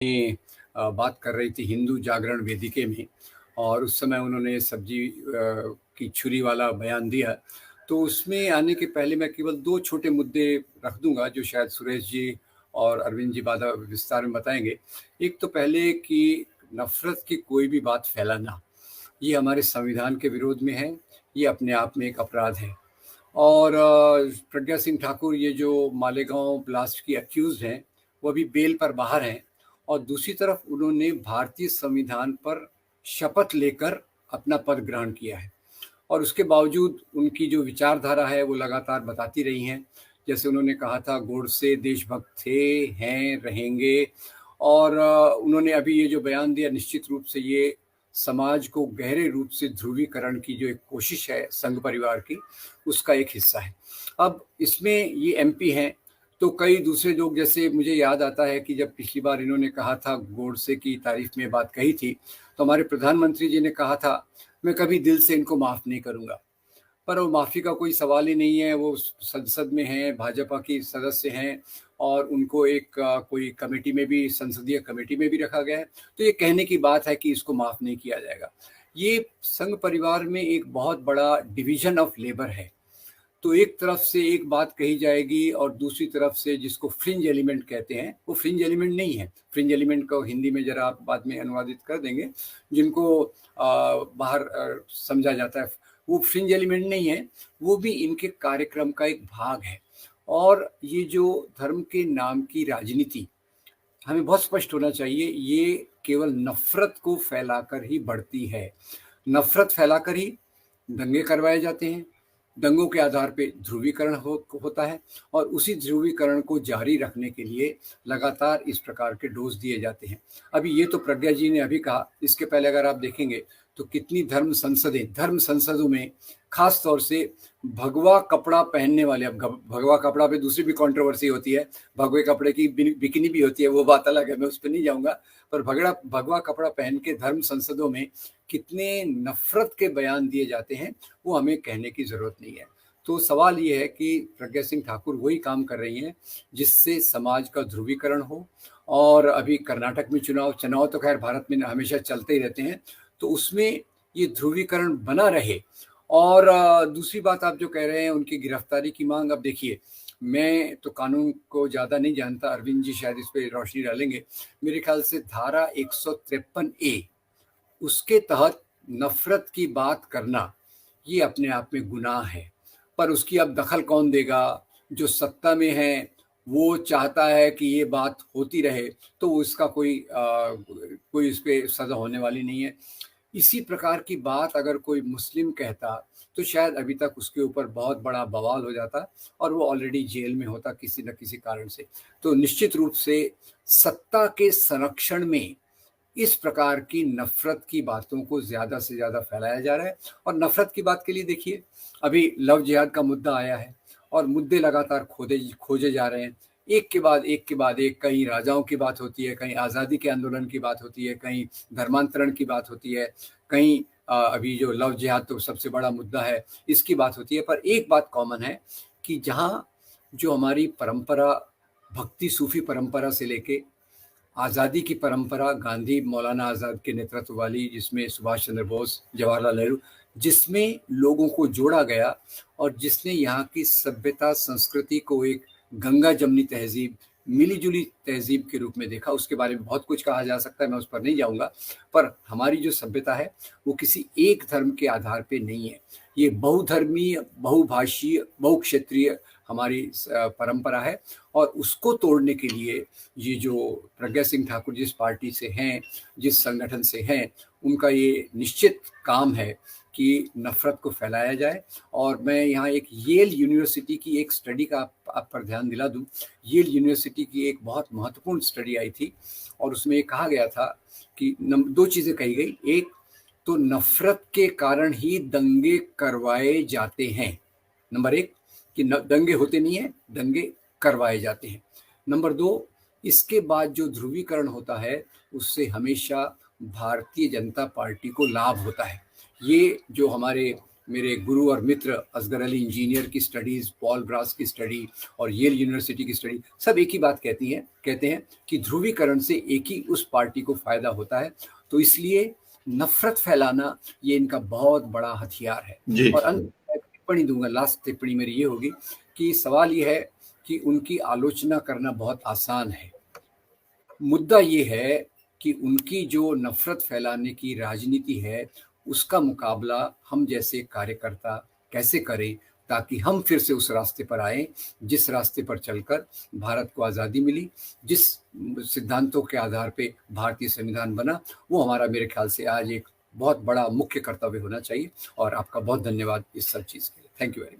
बात कर रही थी हिंदू जागरण वेदिके में, और उस समय उन्होंने सब्जी की छुरी वाला बयान दिया। तो उसमें आने के पहले मैं केवल दो छोटे मुद्दे रख दूंगा जो शायद सुरेश जी और अरविंद जी बाद विस्तार में बताएंगे। एक तो पहले कि नफरत की कोई भी बात फैलाना ये हमारे संविधान के विरोध में है, ये अपने आप में एक अपराध है। और प्रज्ञा सिंह ठाकुर ये जो मालेगांव ब्लास्ट की अक्यूज हैं वो अभी बेल पर बाहर हैं, और दूसरी तरफ उन्होंने भारतीय संविधान पर शपथ लेकर अपना पद ग्रहण किया है, और उसके बावजूद उनकी जो विचारधारा है वो लगातार बताती रही हैं। जैसे उन्होंने कहा था गोडसे देशभक्त थे, हैं, रहेंगे। और उन्होंने अभी ये जो बयान दिया, निश्चित रूप से ये समाज को गहरे रूप से ध्रुवीकरण की जो एक कोशिश है संघ परिवार की, उसका एक हिस्सा है। अब इसमें ये एमपी हैं, तो कई दूसरे लोग, जैसे मुझे याद आता है कि जब पिछली बार इन्होंने कहा था, गोडसे की तारीफ में बात कही थी, तो हमारे प्रधानमंत्री जी ने कहा था मैं कभी दिल से इनको माफ़ नहीं करूँगा। पर वो माफ़ी का कोई सवाल ही नहीं है। वो संसद में हैं, भाजपा की सदस्य हैं, और उनको एक कोई कमेटी में भी, संसदीय कमेटी में भी रखा गया है। तो ये कहने की बात है कि इसको माफ़ नहीं किया जाएगा। ये संघ परिवार में एक बहुत बड़ा डिवीजन ऑफ लेबर है। तो एक तरफ से एक बात कही जाएगी और दूसरी तरफ से जिसको फ्रिंज एलिमेंट कहते हैं, वो फ्रिंज एलिमेंट नहीं है। फ्रिंज एलिमेंट को हिंदी में जरा आप बाद में अनुवादित कर देंगे, जिनको बाहर समझा जाता है। वो फ्रिंज एलिमेंट नहीं है, वो भी इनके कार्यक्रम का एक भाग है। और ये जो धर्म के नाम की राजनीति, हमें बहुत स्पष्ट होना चाहिए, ये केवल नफरत को फैलाकर ही बढ़ती है। नफरत फैलाकर ही दंगे करवाए जाते हैं, दंगों के आधार पे ध्रुवीकरण होता है, और उसी ध्रुवीकरण को जारी रखने के लिए लगातार इस प्रकार के डोज दिए जाते हैं। अभी ये तो प्रज्ञा जी ने अभी कहा, इसके पहले अगर आप देखेंगे तो कितनी धर्म संसदों में खास तौर से भगवा कपड़ा पहनने वाले, अब भगवा कपड़ा पे दूसरी भी कंट्रोवर्सी होती है, भगवे कपड़े की बिकिनी भी होती है, वो बात अलग है, मैं उस पर नहीं जाऊंगा। पर भगवा कपड़ा पहन के धर्म संसदों में कितने नफरत के बयान दिए जाते हैं, वो हमें कहने की जरूरत नहीं है। तो सवाल ये है कि प्रज्ञा सिंह ठाकुर वही काम कर रही हैं जिससे समाज का ध्रुवीकरण हो। और अभी कर्नाटक में चुनाव तो खैर भारत में हमेशा चलते ही रहते हैं, तो उसमें ये ध्रुवीकरण बना रहे। और दूसरी बात आप जो कह रहे हैं उनकी गिरफ्तारी की मांग, अब देखिए, मैं तो कानून को ज़्यादा नहीं जानता, अरविंद जी शायद इस पर रोशनी डालेंगे। मेरे ख्याल से धारा 153A, उसके तहत नफरत की बात करना ये अपने आप में गुनाह है। पर उसकी अब दखल कौन देगा? जो सत्ता में है वो चाहता है कि ये बात होती रहे, तो उसका कोई इस पे सजा होने वाली नहीं है। इसी प्रकार की बात अगर कोई मुस्लिम कहता तो शायद अभी तक उसके ऊपर बहुत बड़ा बवाल हो जाता, और वो ऑलरेडी जेल में होता किसी न किसी कारण से। तो निश्चित रूप से सत्ता के संरक्षण में इस प्रकार की नफरत की बातों को ज़्यादा से ज़्यादा फैलाया जा रहा है। और नफरत की बात के लिए देखिए, अभी लव जिहाद का मुद्दा आया है, और मुद्दे लगातार खोजे जा रहे हैं, एक के बाद एक के बाद एक। कहीं राजाओं की बात होती है, कहीं आज़ादी के आंदोलन की बात होती है, कहीं धर्मांतरण की बात होती है, कहीं अभी जो लव जिहाद तो सबसे बड़ा मुद्दा है, इसकी बात होती है। पर एक बात कॉमन है कि जहाँ जो हमारी परंपरा, भक्ति सूफी परंपरा से लेके आज़ादी की परंपरा, गांधी मौलाना आज़ाद के नेतृत्व वाली, जिसमें सुभाष चंद्र बोस, जवाहरलाल नेहरू, जिसमें लोगों को जोड़ा गया, और जिसने यहाँ की सभ्यता संस्कृति को एक गंगा जमनी तहजीब, मिलीजुली तहजीब के रूप में देखा। उसके बारे में बहुत कुछ कहा जा सकता है, मैं उस पर नहीं जाऊंगा। पर हमारी जो सभ्यता है वो किसी एक धर्म के आधार पे नहीं है, ये बहुधर्मीय, बहुभाषीय, बहुक्षेत्रीय हमारी परंपरा है। और उसको तोड़ने के लिए ये जो प्रज्ञा सिंह ठाकुर जिस पार्टी से हैं, जिस संगठन से हैं, उनका ये निश्चित काम है कि नफरत को फैलाया जाए। और मैं यहाँ एक येल यूनिवर्सिटी की एक स्टडी का आप पर ध्यान दिला दूँ। येल यूनिवर्सिटी की एक बहुत महत्वपूर्ण स्टडी आई थी, और उसमें ये कहा गया था कि दो चीज़ें कही गई। एक तो नफरत के कारण ही दंगे करवाए जाते हैं, नंबर एक, कि दंगे होते नहीं हैं, दंगे करवाए जाते हैं। नंबर दो, इसके बाद जो ध्रुवीकरण होता है उससे हमेशा भारतीय जनता पार्टी को लाभ होता है। ये जो हमारे मेरे गुरु और मित्र असगर अली इंजीनियर की स्टडीज़, पॉल ब्रास की स्टडी और येल यूनिवर्सिटी की स्टडी, सब एक ही बात कहते हैं कि ध्रुवीकरण से एक ही उस पार्टी को फ़ायदा होता है। तो इसलिए नफ़रत फैलाना ये इनका बहुत बड़ा हथियार है। जी। और अंत में एक टिप्पणी दूँगा, लास्ट टिप्पणी मेरी ये होगी कि सवाल ये है कि उनकी आलोचना करना बहुत आसान है। मुद्दा ये है कि उनकी जो नफ़रत फैलाने की राजनीति है, उसका मुकाबला हम जैसे कार्यकर्ता कैसे करें, ताकि हम फिर से उस रास्ते पर आएँ, जिस रास्ते पर चलकर भारत को आज़ादी मिली, जिस सिद्धांतों के आधार पे भारतीय संविधान बना, वो हमारा मेरे ख्याल से आज एक बहुत बड़ा मुख्य कर्तव्य होना चाहिए। और आपका बहुत धन्यवाद इस सब चीज़ के लिए। Thank you very much.